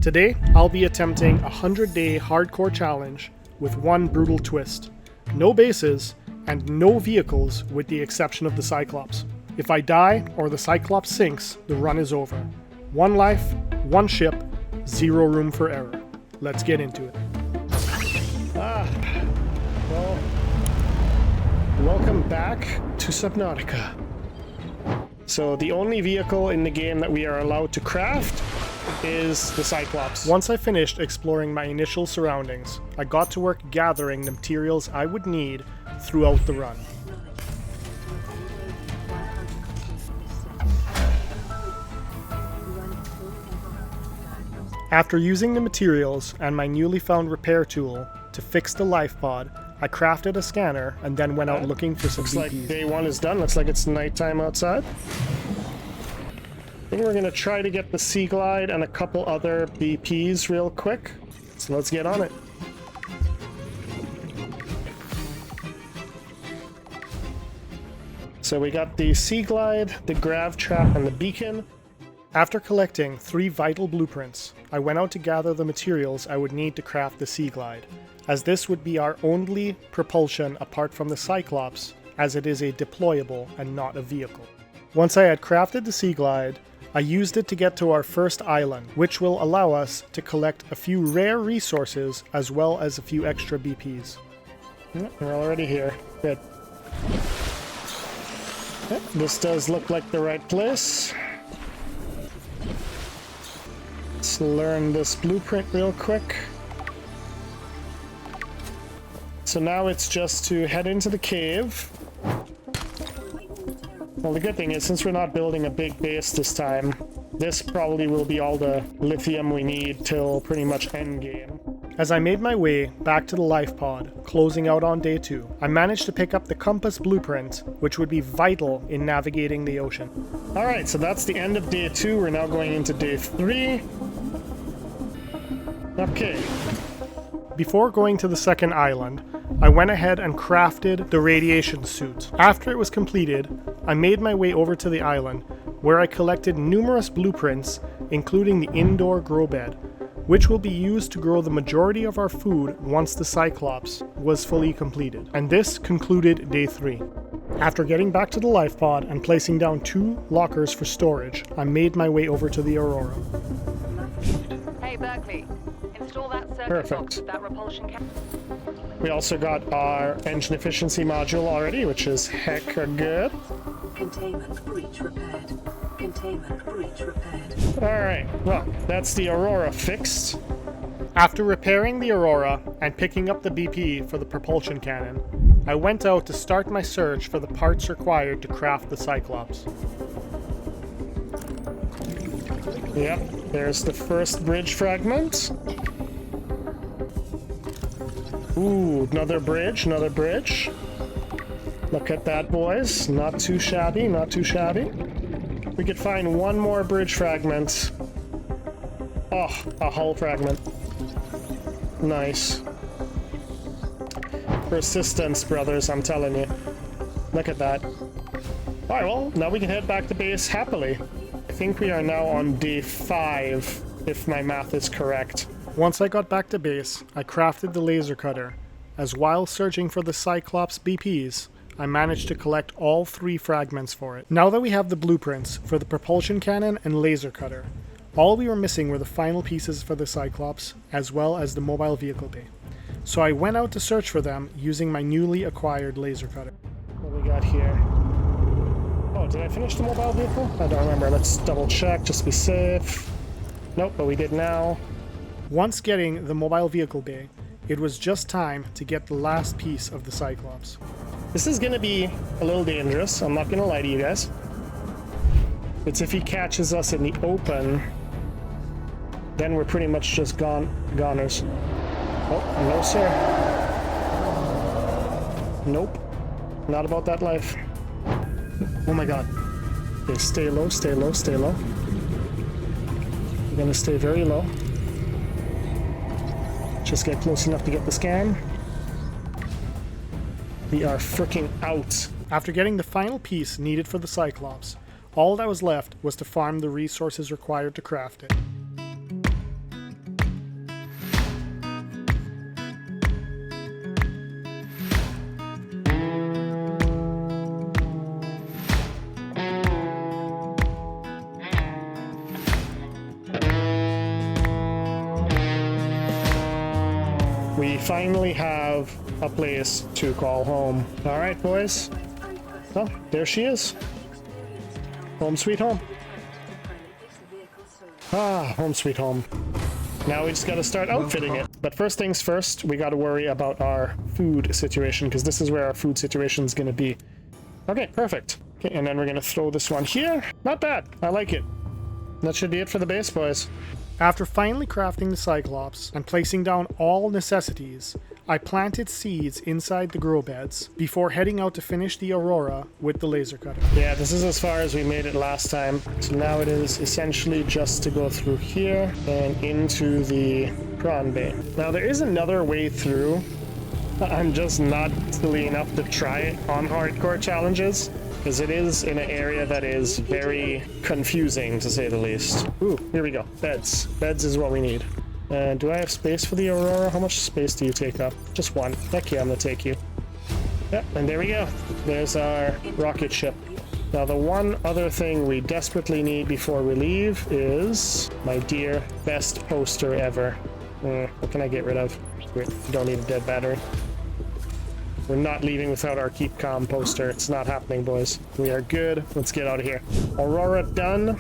Today, I'll be attempting a 100-day hardcore challenge with one brutal twist. No bases and no vehicles with the exception of the Cyclops. If I die or the Cyclops sinks, the run is over. One life, one ship, zero room for error. Let's get into it. Well, welcome back to Subnautica. So the only vehicle in the game that we are allowed to craft is the Cyclops. Once I finished exploring my initial surroundings, I got to work gathering the materials I would need throughout the run. After using the materials and my newly found repair tool to fix the life pod, I crafted a scanner and then went out looking for some BPs. Looks like day one is done. Looks like it's nighttime outside. I think we're going to try to get the Sea Glide and a couple other BPs real quick. So let's get on it. So we got the Sea Glide, the Grav Trap, and the Beacon. After collecting 3 vital blueprints, I went out to gather the materials I would need to craft the Sea Glide, as this would be our only propulsion apart from the Cyclops, as it is a deployable and not a vehicle. Once I had crafted the Sea Glide, I used it to get to our first island, which will allow us to collect a few rare resources as well as a few extra BPs. We're already here. Good. This does look like the right place. Let's learn this blueprint real quick. So now it's just to head into the cave. Well, the good thing is, since we're not building a big base this time, this probably will be all the lithium we need till pretty much endgame. As I made my way back to the life pod, closing out on day 2, I managed to pick up the compass blueprint, which would be vital in navigating the ocean. Alright, so that's the end of day 2. We're now going into day 3. Okay. Before going to the second island, I went ahead and crafted the radiation suit. After it was completed, I made my way over to the island, where I collected numerous blueprints, including the indoor grow bed, which will be used to grow the majority of our food once the Cyclops was fully completed. And this concluded day 3. After getting back to the life pod and placing down 2 lockers for storage, I made my way over to the Aurora. Hey Berkeley, install that circuit box with that repulsion cap. We also got our engine efficiency module already, which is hecka good. Containment breach repaired. Containment breach repaired. Alright, well, that's the Aurora fixed. After repairing the Aurora and picking up the BP for the propulsion cannon, I went out to start my search for the parts required to craft the Cyclops. Yep, there's the first bridge fragment. Ooh, another bridge, another bridge. Look at that, boys. Not too shabby, not too shabby. We could find one more bridge fragment. Oh, a hull fragment. Nice. Persistence, brothers, I'm telling you. Look at that. Alright, well, now we can head back to base happily. I think we are now on day 5, if my math is correct. Once I got back to base, I crafted the laser cutter, as while searching for the Cyclops BPs, I managed to collect all 3 fragments for it. Now that we have the blueprints for the propulsion cannon and laser cutter, all we were missing were the final pieces for the Cyclops, as well as the mobile vehicle bay. So I went out to search for them using my newly acquired laser cutter. What do we got here? Oh, did I finish the mobile vehicle? I don't remember. Let's double check, just to be safe. Nope, but we did now. Once getting the mobile vehicle bay, it was just time to get the last piece of the Cyclops. This is gonna be a little dangerous, I'm not gonna lie to you guys. It's if he catches us in the open, then we're pretty much just goners. Oh, no sir. Nope. Not about that life. Oh my god. Okay, stay low, stay low, stay low. We're gonna stay very low. Just get close enough to get the scan. We are freaking out. After getting the final piece needed for the Cyclops, all that was left was to farm the resources required to craft it. We finally have a place to call home. All right, boys. Oh, there she is. Home sweet home. Ah, home sweet home. Now we just gotta start outfitting it. But first things first, we gotta worry about our food situation, because this is where our food situation is gonna be. Okay, perfect. Okay, and then we're gonna throw this one here. Not bad. I like it. That should be it for the base, boys. After finally crafting the Cyclops and placing down all necessities, I planted seeds inside the grow beds before heading out to finish the Aurora with the laser cutter. Yeah, this is as far as we made it last time. So now it is essentially just to go through here and into the Prawn Bay. Now there is another way through. I'm just not silly enough to try it on hardcore challenges, because it is in an area that is very confusing, to say the least. Ooh, here we go. Beds. Beds is what we need. Do I have space for the Aurora? How much space do you take up? Just one. Heck yeah, I'm gonna take you. Yep, and there we go. There's our rocket ship. Now, the one other thing we desperately need before we leave is my dear best poster ever. What can I get rid of? We don't need a dead battery. We're not leaving without our Keep Calm poster. It's not happening, boys. We are good. Let's get out of here. Aurora done.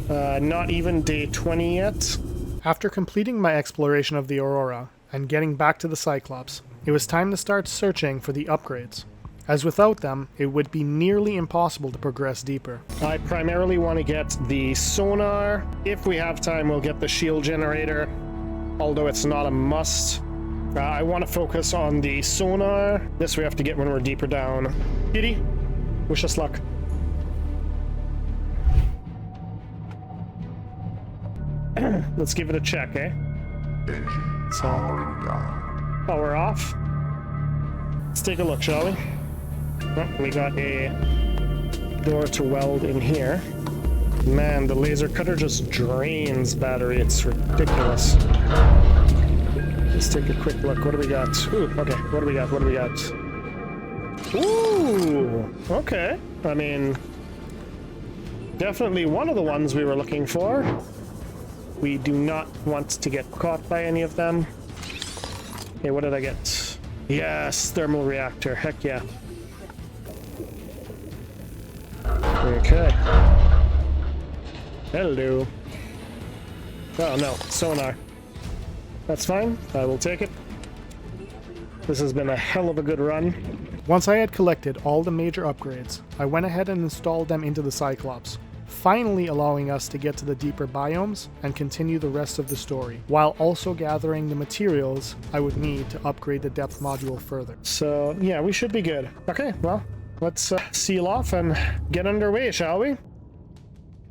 Not even day 20 yet. After completing my exploration of the Aurora and getting back to the Cyclops, it was time to start searching for the upgrades, as without them, it would be nearly impossible to progress deeper. I primarily want to get the sonar. If we have time, we'll get the shield generator, although it's not a must. I want to focus on the sonar. This we have to get when we're deeper down. Kitty, wish us luck. Let's give it a check, eh? So, oh, we're off? Let's take a look, shall we? Oh, we got a door to weld in here. Man, the laser cutter just drains battery. It's ridiculous. Let's take a quick look. What do we got? Ooh, okay. What do we got? What do we got? Ooh, okay. I mean, definitely one of the ones we were looking for. We do not want to get caught by any of them. Okay, what did I get? Yes, thermal reactor. Heck yeah. Okay. Hello. Oh no, sonar. That's fine. I will take it. This has been a hell of a good run. Once I had collected all the major upgrades, I went ahead and installed them into the Cyclops, finally allowing us to get to the deeper biomes and continue the rest of the story, while also gathering the materials I would need to upgrade the depth module further. So yeah, we should be good. Okay, well, let's seal off and get underway, shall we?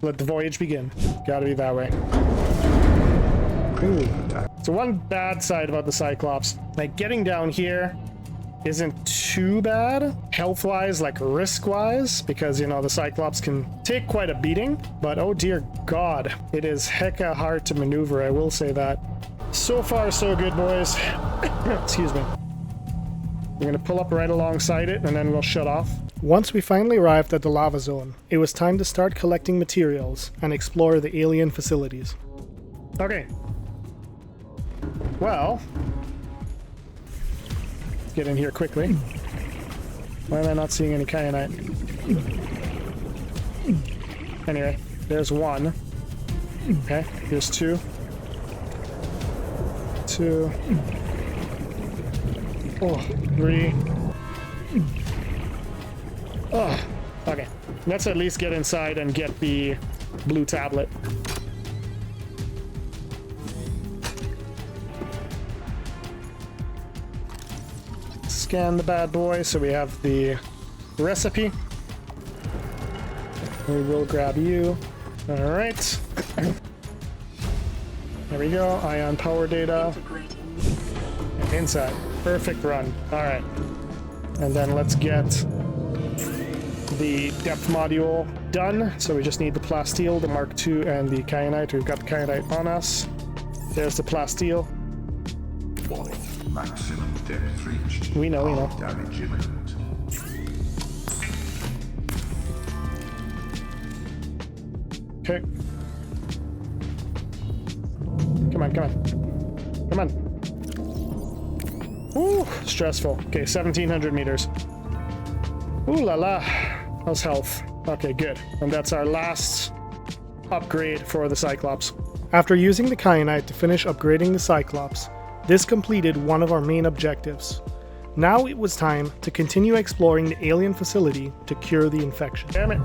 Let the voyage begin. Gotta be that way. Ooh. So one bad side about the Cyclops, like getting down here isn't too bad health-wise, like risk-wise, because, you know, the Cyclops can take quite a beating, but oh dear God, it is hecka hard to maneuver, I will say that. So far, so good, boys. Excuse me. We're gonna pull up right alongside it, and then we'll shut off. Once we finally arrived at the lava zone, it was time to start collecting materials and explore the alien facilities. Okay. Well, let's get in here quickly. Why am I not seeing any kyanite? Anyway, there's one. Okay, here's two. Two. Oh, three. Oh, okay. Let's at least get inside and get the blue tablet. Scan the bad boy, so we have the recipe. We will grab you. Alright. There we go. Ion power data. Inside. Perfect run. Alright. And then let's get the depth module done. So we just need the plasteel, the Mark II, and the kyanite. We've got the kyanite on us. There's the plasteel. Maximum depth reached. We know, we know. Damage imminent. Okay. Come on, come on. Come on. Ooh, stressful. Okay, 1,700 meters. Ooh la la. How's health? Okay, good. And that's our last upgrade for the Cyclops. After using the kyanite to finish upgrading the Cyclops, this completed one of our main objectives. Now it was time to continue exploring the alien facility to cure the infection. Damn it.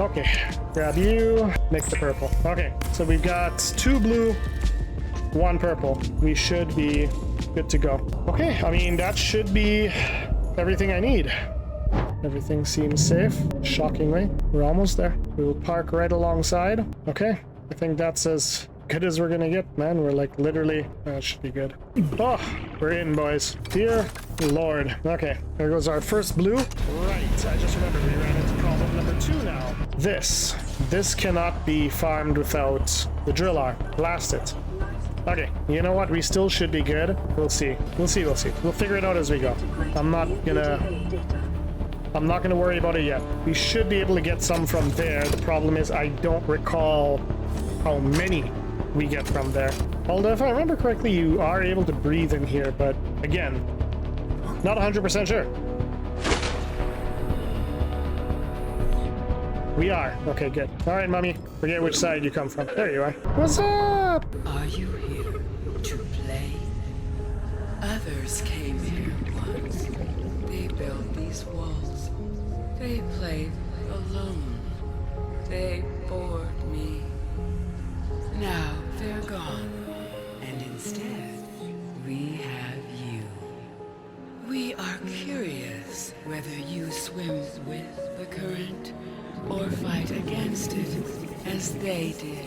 Okay, grab you, make the purple. Okay, so we've got 2 blue, 1 purple. We should be good to go. Okay, I mean, that should be everything I need. Everything seems safe, shockingly. We're almost there. We will park right alongside. Okay, I think that's as good as we're gonna get, man. We're like literally, that should be good. Oh, we're in, boys. Dear Lord. Okay, there goes our first blue. Right, I just remembered we ran into problem number 2 now. This cannot be farmed without the drill arm. Blast it. Okay, you know what? We still should be good. We'll see. We'll figure it out as we go. I'm not gonna worry about it yet. We should be able to get some from there. The problem is I don't recall how many we get from there. Although if I remember correctly, you are able to breathe in here, but again, not 100% sure. We are. Okay, good. All right, mommy. Forget which side you come from. There you are. What's up? Are you here to play? Others came here once. They built these walls. They played alone. They bored me. Now they're gone. And instead, we have you. We are curious whether you swim with the current or fight against it, as they did.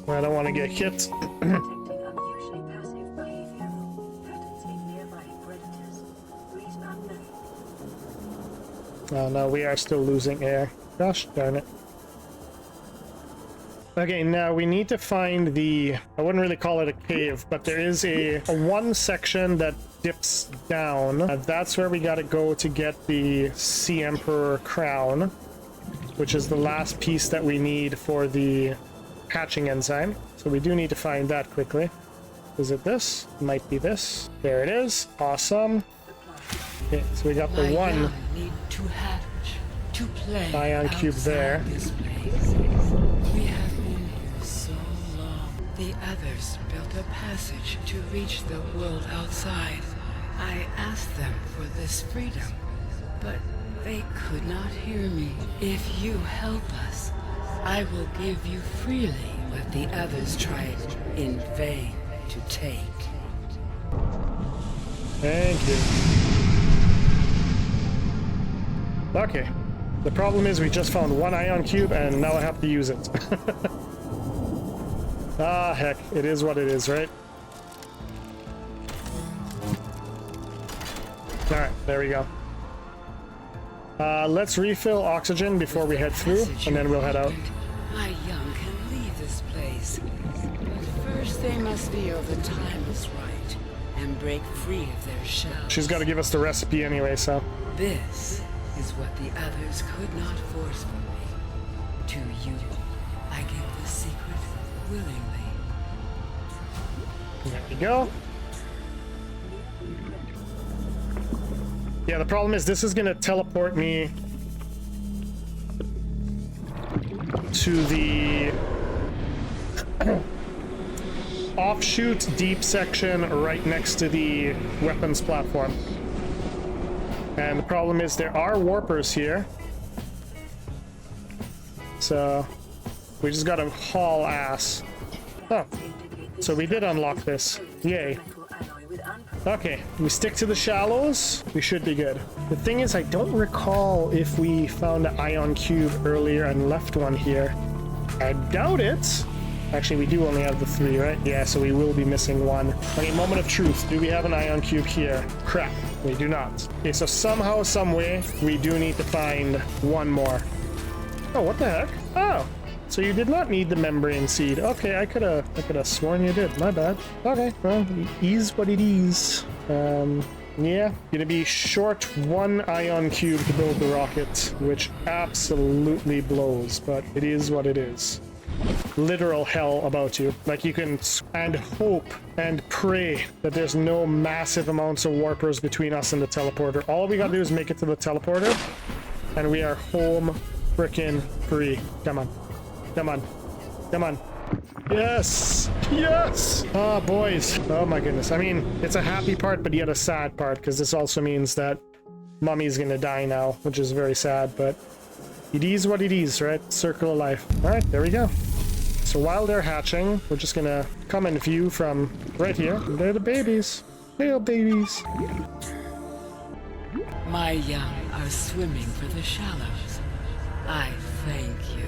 I don't want to get hit. Detecting unusually passive behavior. Patterns in nearby predators. Reason unknown. Oh no, we are still losing air. Gosh darn it. Okay, now we need to find the, I wouldn't really call it a cave, but there is a one section that dips down. That's where we gotta go to get the Sea Emperor crown, which is the last piece that we need for the hatching enzyme. So we do need to find that quickly. Is it this? Might be this. There it is. Awesome. Okay, so we got the My one young need to hatch, to play ion cube outside there. this place. We have been here so long. The others built a passage to reach the world outside. I asked them for this freedom, but they could not hear me. If you help us, I will give you freely what the others tried in vain to take. Thank you. Okay. The problem is we just found one ion cube and now I have to use it. Ah, heck. It is what it is, right? Alright, there we go. Let's refill oxygen before we head through, and then we'll head out. My young can leave this place. But first they must feel the time is right and break free of their shell. She's got to give us the recipe anyway, so... This is what the others could not force from me. To you, I give the secret willingly. There we go. Yeah, the problem is this is going to teleport me to the offshoot deep section right next to the weapons platform. And the problem is there are warpers here. So we just got to haul ass. Oh, so we did unlock this. Yay. Okay, we stick to the shallows. We should be good. The thing is, I don't recall if we found an ion cube earlier and left one here. I doubt it. Actually, we do only have the 3, right? Yeah, so we will be missing one. Okay, moment of truth. Do we have an ion cube here? Crap, we do not. Okay, so somehow, some way, we do need to find one more. Oh, what the heck? Oh, so you did not need the membrane seed. Okay, I could have sworn you did. My bad. Okay, well, it is what it is. Yeah, gonna be short 1 ion cube to build the rocket, which absolutely blows, but it is what it is. literal hell about you. Like you can and hope and pray that there's no massive amounts of warpers between us and the teleporter. All we gotta do is make it to the teleporter and we are home frickin' free. Come on. Come on. Come on. Yes! Yes! Oh, boys. Oh my goodness. I mean, it's a happy part, but yet a sad part, because this also means that Mummy's gonna die now, which is very sad, but it is what it is, right? Circle of life. Alright, there we go. So while they're hatching, we're just gonna come in view from right here. They're the babies. Little babies. My young are swimming for the shallows. I thank you.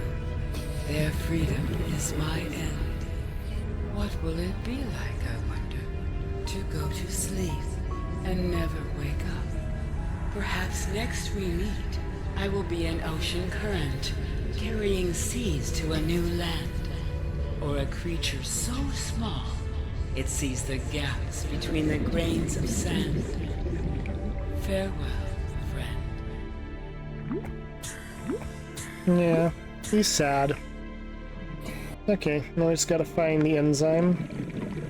Their freedom is my end. What will it be like, I wonder, to go to sleep and never wake up? Perhaps next we meet, I will be an ocean current, carrying seas to a new land. Or a creature so small, it sees the gaps between the grains of sand. Farewell, friend. Yeah, he's sad. Okay, now I just gotta find the enzyme.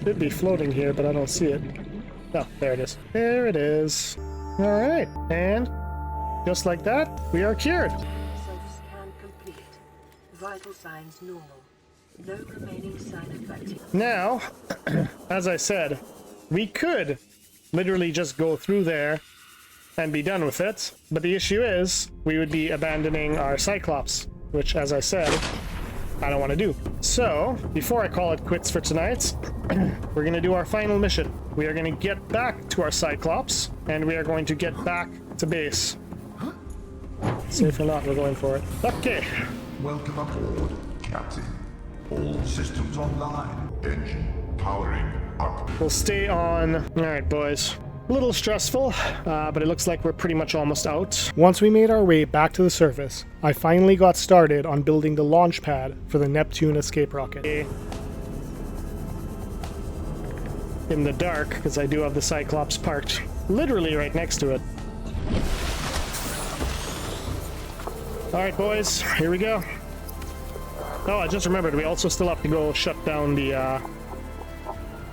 Should be floating here, but I don't see it. Oh, there it is. There it is. Alright, and just like that, we are cured. Self-scan complete. Vital signs normal. No remaining sign affected. Now, as I said, we could literally just go through there and be done with it, but the issue is we would be abandoning our Cyclops, which, as I said, I don't want to do. So, before I call it quits for tonight, we're going to do our final mission. We are going to get back to our Cyclops, and we are going to get back to base. Safe or not, we're going for it. Okay. Welcome aboard, Captain. All systems online. Engine powering up. We'll stay on. Alright, boys. A little stressful, but it looks like we're pretty much almost out. Once we made our way back to the surface, I finally got started on building the launch pad for the Neptune escape rocket. In the dark, because I do have the Cyclops parked literally right next to it. Alright, boys, here we go. Oh, I just remembered, we also still have to go shut down the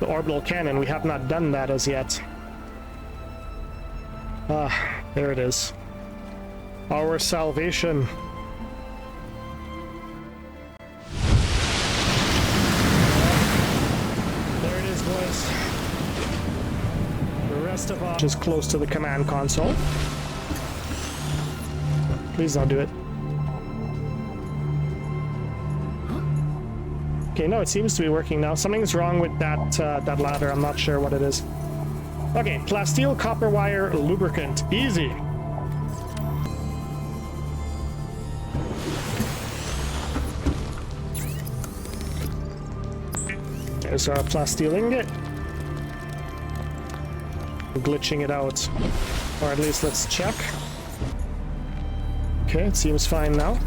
orbital cannon. We have not done that as yet. Ah, there it is. Our salvation. There it is, boys. The rest of us is close to the command console. Please don't do it. Okay, no, it seems to be working now. Something's wrong with that that ladder. I'm not sure what it is. Okay, plasteel copper wire lubricant. Easy. There's our plasteel ingot. Glitching it out. Or at least let's check. Okay, it seems fine now.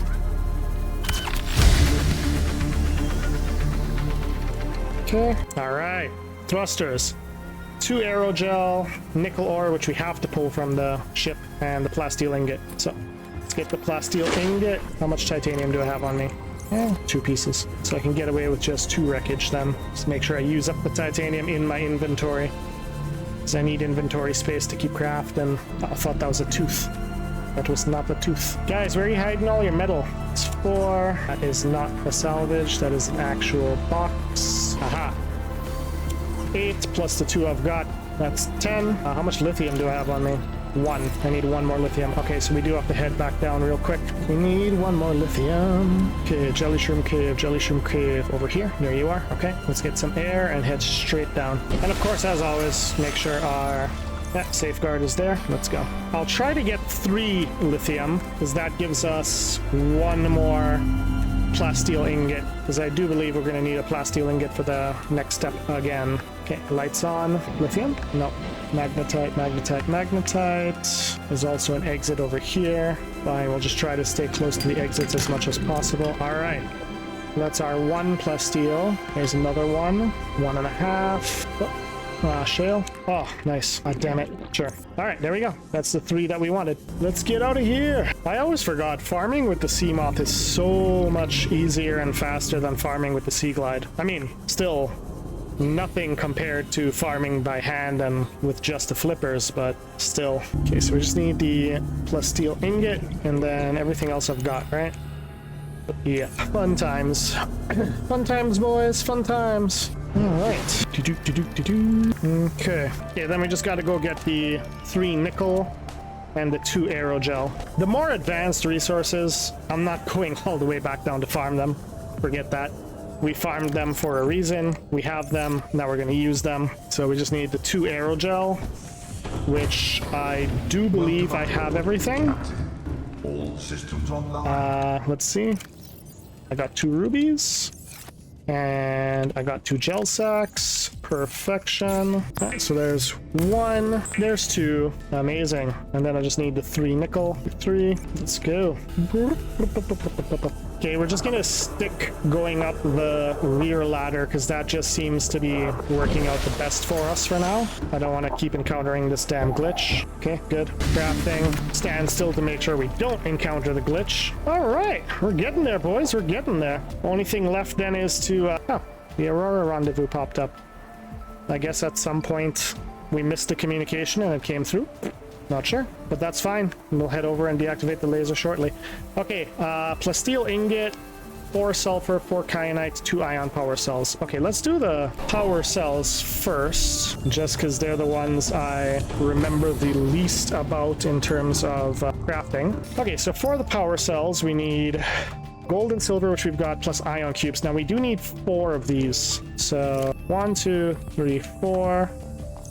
Okay, alright. Thrusters. 2 aerogel, nickel ore, which we have to pull from the ship, and the plasteel ingot. So, let's get the plasteel ingot. How much titanium do I have on me? 2 pieces. So I can get away with just 2 wreckage then. Just make sure I use up the titanium in my inventory. Because I need inventory space to keep crafting. Oh, I thought that was a tooth. That was not the tooth. Guys, where are you hiding all your metal? It's 4. That is not a salvage. That is an actual box. Aha. 8 plus the 2 I've got. That's 10. How much lithium do I have on me? 1. I need 1 more lithium. Okay, so we do have to head back down real quick. We need 1 more lithium. Okay, jelly shroom cave over here. There you are. Okay, let's get some air and head straight down. And of course, as always, make sure our safeguard is there. Let's go. I'll try to get 3 lithium, because that gives us 1 more plasteel ingot, because I do believe we're going to need a plasteel ingot for the next step again. Okay, lights on. Lithium? No. Magnetite, magnetite, magnetite. There's also an exit over here. Fine, we'll just try to stay close to the exits as much as possible. Alright. That's our 1 plasteel. There's another one. 1.5. Oh, Shale. Oh, nice. Ah, damn it. Sure. All right, there we go. That's the 3 that we wanted. Let's get out of here. I always forgot farming with the Seamoth is so much easier and faster than farming with the Sea Glide. I mean, still nothing compared to farming by hand and with just the flippers, but still. Okay, so we just need the plasteel ingot and then everything else I've got, right? Yeah, fun times. Fun times, boys, fun times. All right. Okay. Yeah, then we just got to go get the 3 nickel and the 2 aerogel. The more advanced resources, I'm not going all the way back down to farm them. Forget that. We farmed them for a reason. We have them. Now we're going to use them. So we just need the 2 aerogel, which I do believe I have everything. All systems online. Let's see. I got 2 rubies. And I got 2 gel sacks. Perfection. Right, so there's 1. There's 2. Amazing. And then I just need the 3 nickel. 3. Let's go. Okay, we're just gonna stick going up the rear ladder because that just seems to be working out the best for us for now. I don't want to keep encountering this damn glitch. Okay, good. Crafting. Stand still to make sure we don't encounter the glitch. All right, we're getting there, boys. We're getting there. Only thing left then is to... oh, the Aurora rendezvous popped up. I guess at some point we missed the communication and it came through. Not sure, but that's fine. We'll head over and deactivate the laser shortly. Okay, plasteel ingot, 4 sulfur, 4 kyanite, 2 ion power cells. Okay, let's do the power cells first, just because they're the ones I remember the least about in terms of crafting. Okay, so for the power cells, we need gold and silver, which we've got, plus ion cubes. Now, we do need 4 of these. So 1, 2, 3, 4.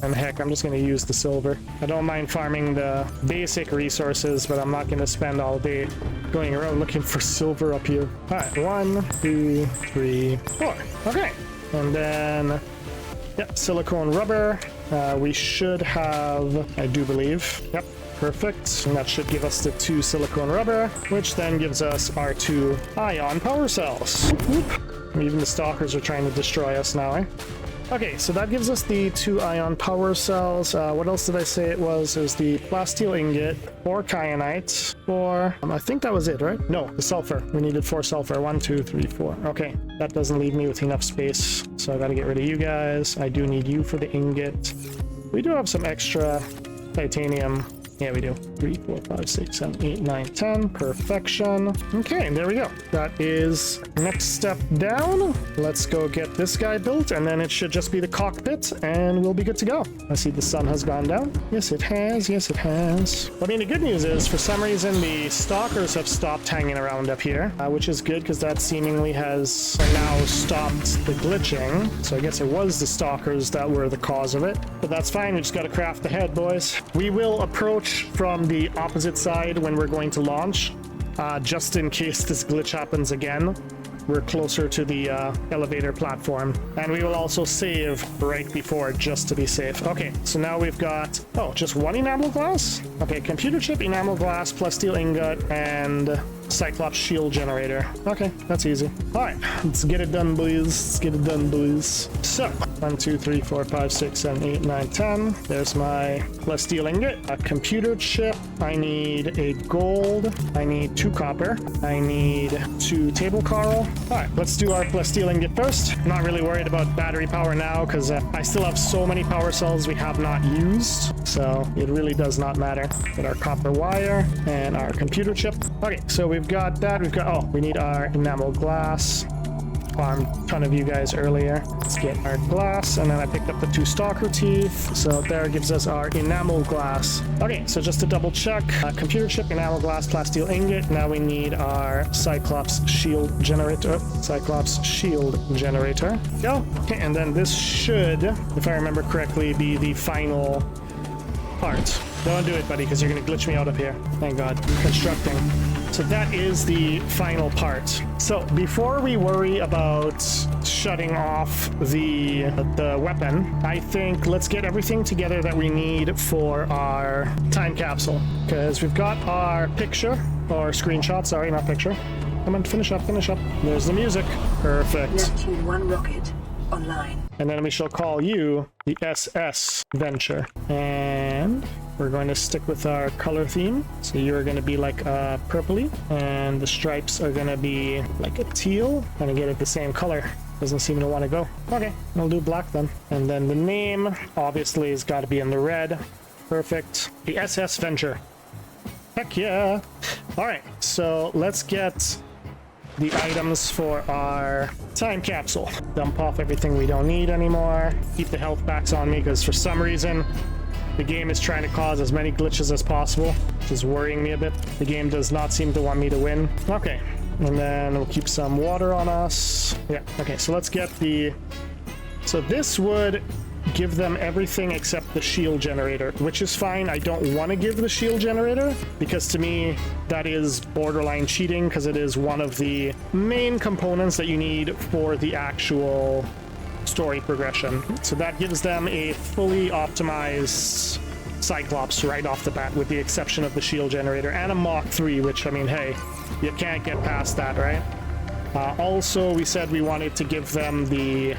And heck, I'm just going to use the silver. I don't mind farming the basic resources, but I'm not going to spend all day going around looking for silver up here. All right, 1, 2, 3, 4. Okay. And then, yep, silicone rubber. We should have, I do believe. Yep, perfect. And that should give us the 2 silicone rubber, which then gives us our 2 ion power cells. Whoop. Even the stalkers are trying to destroy us now, eh? Okay, so that gives us the 2 ion power cells. What else did I say it was? It was the plasteel ingot, 4 kyanite, 4... I think that was it, right? No, the sulfur. We needed 4 sulfur. 1, 2, 3, 4. Okay, that doesn't leave me with enough space, so I gotta get rid of you guys. I do need you for the ingot. We do have some extra titanium. Yeah, we do. 3, 4, 5, 6, 7, 8, 9, 10. Perfection. Okay, there we go. That is next step down. Let's go get this guy built, and then it should just be the cockpit, and we'll be good to go. I see the sun has gone down. Yes, it has. Yes, it has. I mean, the good news is, for some reason, the stalkers have stopped hanging around up here, which is good, because that seemingly has now stopped the glitching. So I guess it was the stalkers that were the cause of it. But that's fine. We just got to craft ahead, boys. We will approach from the opposite side when we're going to launch, just in case this glitch happens again. We're closer to the elevator platform, and we will also save right before just to be safe. Okay, so now we've got, oh, just 1 enamel glass? Okay, computer chip, enamel glass, plasteel ingot, and Cyclops shield generator. Okay, that's easy. All right, let's get it done, boys. Let's get it done, boys. So 1, 2, 3, 4, 5, 6, 7, 8, 9, 10. There's my plasteel ingot. A computer chip. I need a gold. I need 2 copper. I need 2 table coral. All right, let's do our plasteel ingot first. I'm not really worried about battery power now because I still have so many power cells we have not used, so it really does not matter. Get our copper wire and our computer chip. Okay, so we've got that. We've got, oh, we need our enamel glass. Farmed a ton of you guys earlier. Let's get our glass, and then I picked up the 2 stalker teeth, so there gives us our enamel glass. Okay, so just to double check, computer chip, enamel glass, plasteel ingot. Now we need our Cyclops shield generator. Cyclops shield generator. Go. Okay, and then this should, if I remember correctly, be the final part. Don't do it, buddy, because you're going to glitch me out up here. Thank God. Constructing. So that is the final part. So before we worry about shutting off the weapon, I think let's get everything together that we need for our time capsule. Because we've got our picture, or screenshot, sorry, not picture. Come on, finish up, finish up. There's the music. Perfect. Neptune 1 rocket online. And then we shall call you the SS Venture. And we're going to stick with our color theme. So you're going to be like purpley, and the stripes are going to be like a teal. Gonna get it the same color. Doesn't seem to want to go. Okay, I'll do black then. And then the name obviously has got to be in the red. Perfect. The SS Venture. Heck yeah. All right, so let's get the items for our time capsule. Dump off everything we don't need anymore. Keep the health packs on me because for some reason the game is trying to cause as many glitches as possible, which is worrying me a bit. The game does not seem to want me to win. Okay, and then we'll keep some water on us. Yeah, okay, so let's get the... So this would give them everything except the shield generator, which is fine. I don't want to give the shield generator because to me that is borderline cheating because it is one of the main components that you need for the actual story progression. So that gives them a fully optimized Cyclops right off the bat, with the exception of the shield generator and a Mach 3, which, I mean, hey, you can't get past that, right? Also, we said we wanted to give them the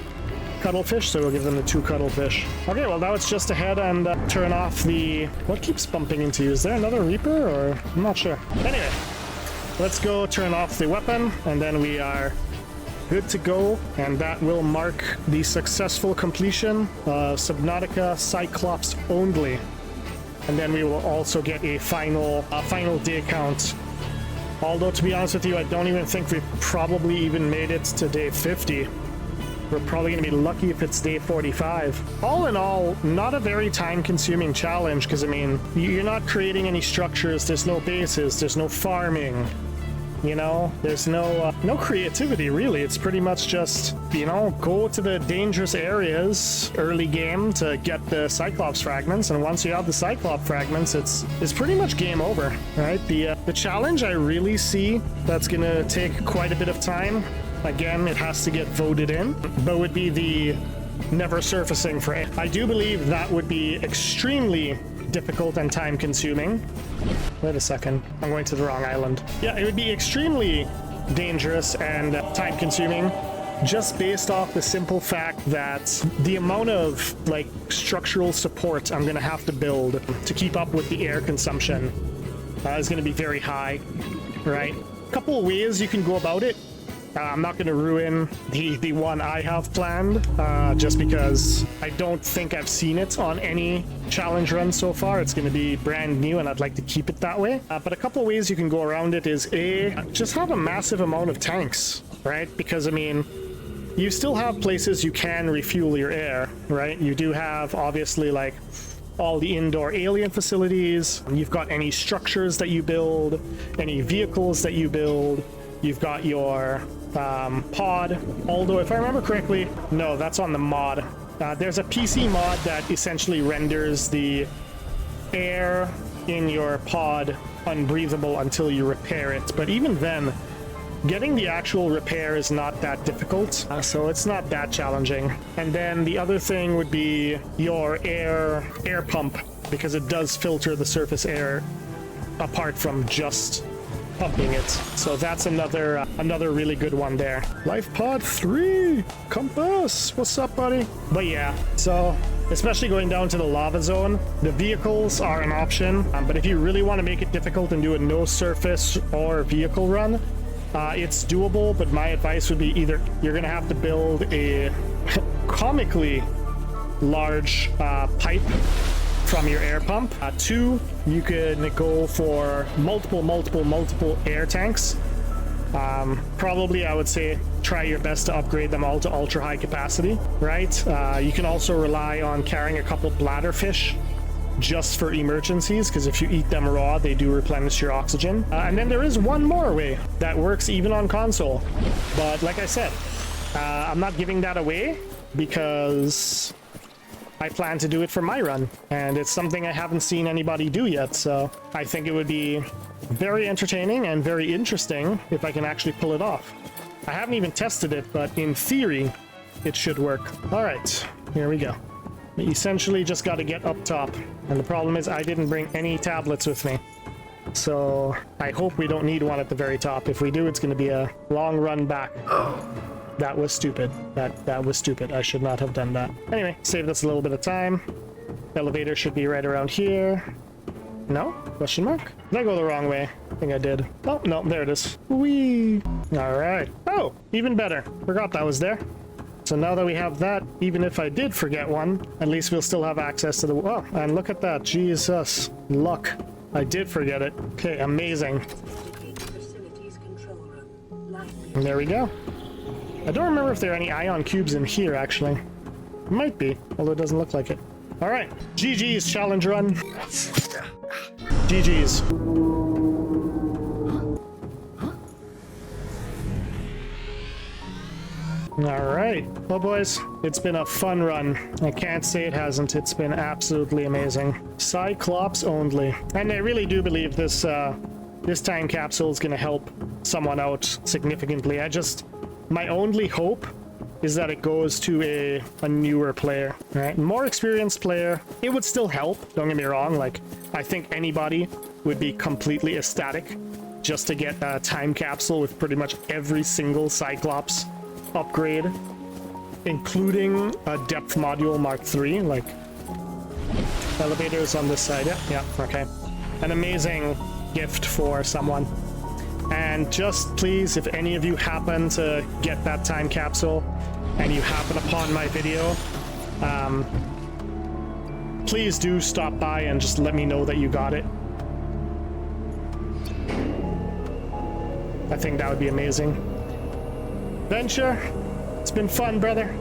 cuttlefish, so we'll give them the 2 cuttlefish. Okay, well now it's just to head and turn off the... What keeps bumping into you? Is there another Reaper, or... I'm not sure. Anyway, let's go turn off the weapon, and then we are good to go, and that will mark the successful completion of Subnautica Cyclops only. And then we will also get a final day count. Although, to be honest with you, I don't even think we've probably even made it to day 50. We're probably going to be lucky if it's day 45. All in all, not a very time-consuming challenge, because, I mean, you're not creating any structures, there's no bases, there's no farming, you know? There's no creativity, really. It's pretty much just, you know, go to the dangerous areas early game to get the Cyclops fragments, and once you have the Cyclops fragments, it's pretty much game over, right? The challenge I really see that's going to take quite a bit of time, again, it has to get voted in, but would be the never surfacing for it. I do believe that would be extremely difficult and time consuming. Wait a second, I'm going to the wrong island. Yeah, it would be extremely dangerous and time consuming, just based off the simple fact that the amount of like structural support I'm gonna have to build to keep up with the air consumption is gonna be very high, right? A couple of ways you can go about it. I'm not going to ruin the one I have planned, just because I don't think I've seen it on any challenge run so far. It's going to be brand new, and I'd like to keep it that way. But a couple of ways you can go around it is, just have a massive amount of tanks, right? Because, I mean, you still have places you can refuel your air, right? You do have, obviously, like, all the indoor alien facilities. You've got any structures that you build, any vehicles that you build. You've got your pod, although if I remember correctly, no, that's on the mod. There's a PC mod that essentially renders the air in your pod unbreathable until you repair it, but even then, getting the actual repair is not that difficult, so it's not that challenging. And then the other thing would be your air pump, because it does filter the surface air apart from just pumping it. So that's another really good one there. Life pod 3 compass, what's up, buddy? But yeah, so especially going down to the lava zone, the vehicles are an option, but if you really want to make it difficult and do a no surface or vehicle run, it's doable, but my advice would be either you're gonna have to build a comically large pipe from your air pump. 2, you could go for multiple air tanks. Probably, I would say, try your best to upgrade them all to ultra high capacity, right? You can also rely on carrying a couple bladderfish just for emergencies, because if you eat them raw, they do replenish your oxygen. And then there is one more way that works even on console, but like I said, I'm not giving that away because I plan to do it for my run, and it's something I haven't seen anybody do yet, so I think it would be very entertaining and very interesting if I can actually pull it off. I haven't even tested it, but in theory, it should work. All right, here we go. We essentially just got to get up top, and the problem is I didn't bring any tablets with me, so I hope we don't need one at the very top. If we do, it's going to be a long run back. That was stupid. That was stupid. I should not have done that. Anyway, saved us a little bit of time. Elevator should be right around here. No? Question mark? Did I go the wrong way? I think I did. Oh, no, there it is. Whee! Alright. Oh, even better. Forgot that was there. So now that we have that, even if I did forget one, at least we'll still have access to the... Oh, and look at that. Jesus. Luck. I did forget it. Okay, amazing. Facilities control room. Lifeline. And there we go. I don't remember if there are any ion cubes in here, actually. Might be, although it doesn't look like it. Alright. GG's challenge run. GG's. Alright. Well, boys, it's been a fun run. I can't say it hasn't. It's been absolutely amazing. Cyclops only. And I really do believe this, this time capsule is going to help someone out significantly. My only hope is that it goes to a newer player, right? More experienced player. It would still help, don't get me wrong. Like, I think anybody would be completely ecstatic just to get a time capsule with pretty much every single Cyclops upgrade, including a depth module Mark III, like elevators on this side. Yeah, okay. An amazing gift for someone. And just please, if any of you happen to get that time capsule and you happen upon my video, please do stop by and just let me know that you got it. I think that would be amazing. Venture, it's been fun, brother.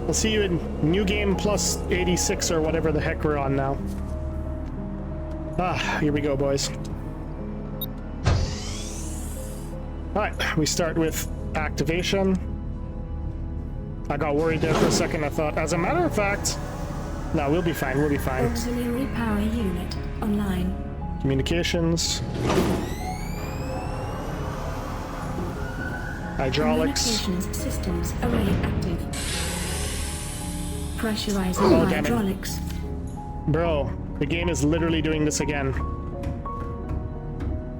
We'll see you in New Game Plus 86 or whatever the heck we're on now. Here we go, boys. Alright, we start with activation. I got worried there for a second. I thought, as a matter of fact, no, we'll be fine, we'll be fine. Auxiliary power unit online. Communications. Hydraulics. Communications systems array active. Pressurizing Oh, damn it. hydraulics. Bro, the game is literally doing this again.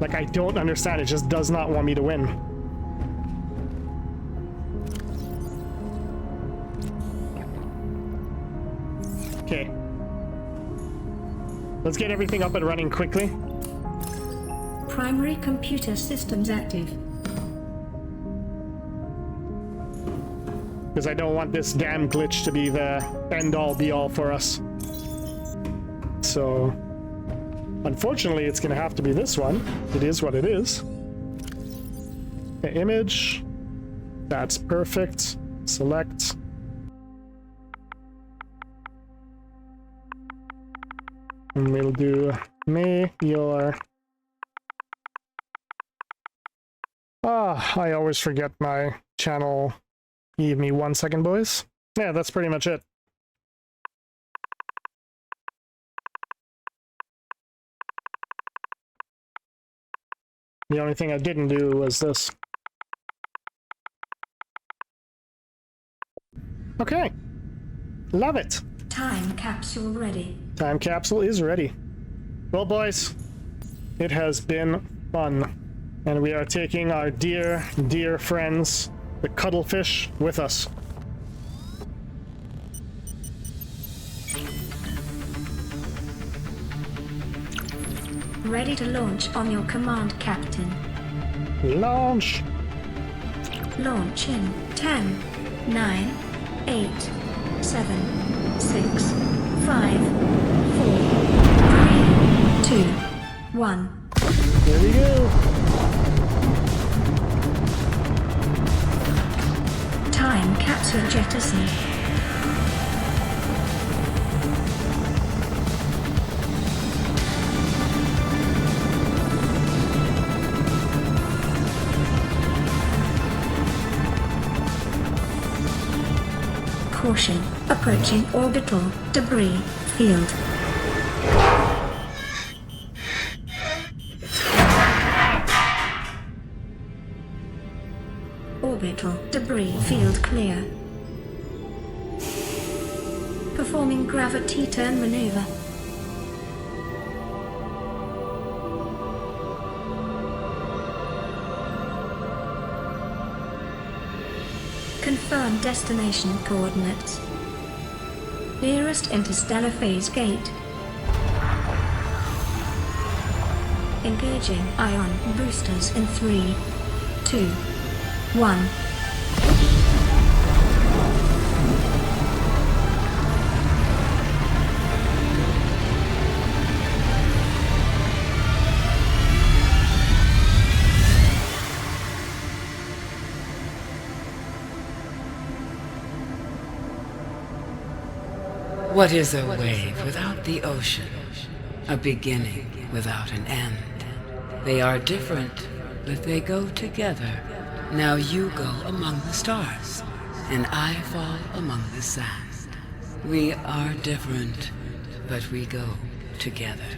Like, I don't understand. It just does not want me to win. Okay. Let's get everything up and running quickly. Primary computer systems active. Because I don't want this damn glitch to be the end-all be-all for us. So, unfortunately, it's going to have to be this one. It is what it is. The image. That's perfect. Select. And we'll do me, your... I always forget my channel. Give me 1 second, boys. Yeah, that's pretty much it. The only thing I didn't do was this. Okay. Love it. Time capsule ready. Time capsule is ready. Well, boys, it has been fun. And we are taking our dear, dear friends, the cuttlefish, with us. Ready to launch on your command, Captain. Launch! Launch in 10, 9, 8, 7, 6, 5, 4, 3, 2, 1. Here we go! Time capsule jettison. Caution, approaching orbital debris field. Orbital debris field clear. Performing gravity turn maneuver. Confirm destination coordinates. Nearest interstellar phase gate. Engaging ion boosters in 3, 2, 1. What is a wave without the ocean? A beginning without an end. They are different, but they go together. Now you go among the stars, and I fall among the sand. We are different, but we go together.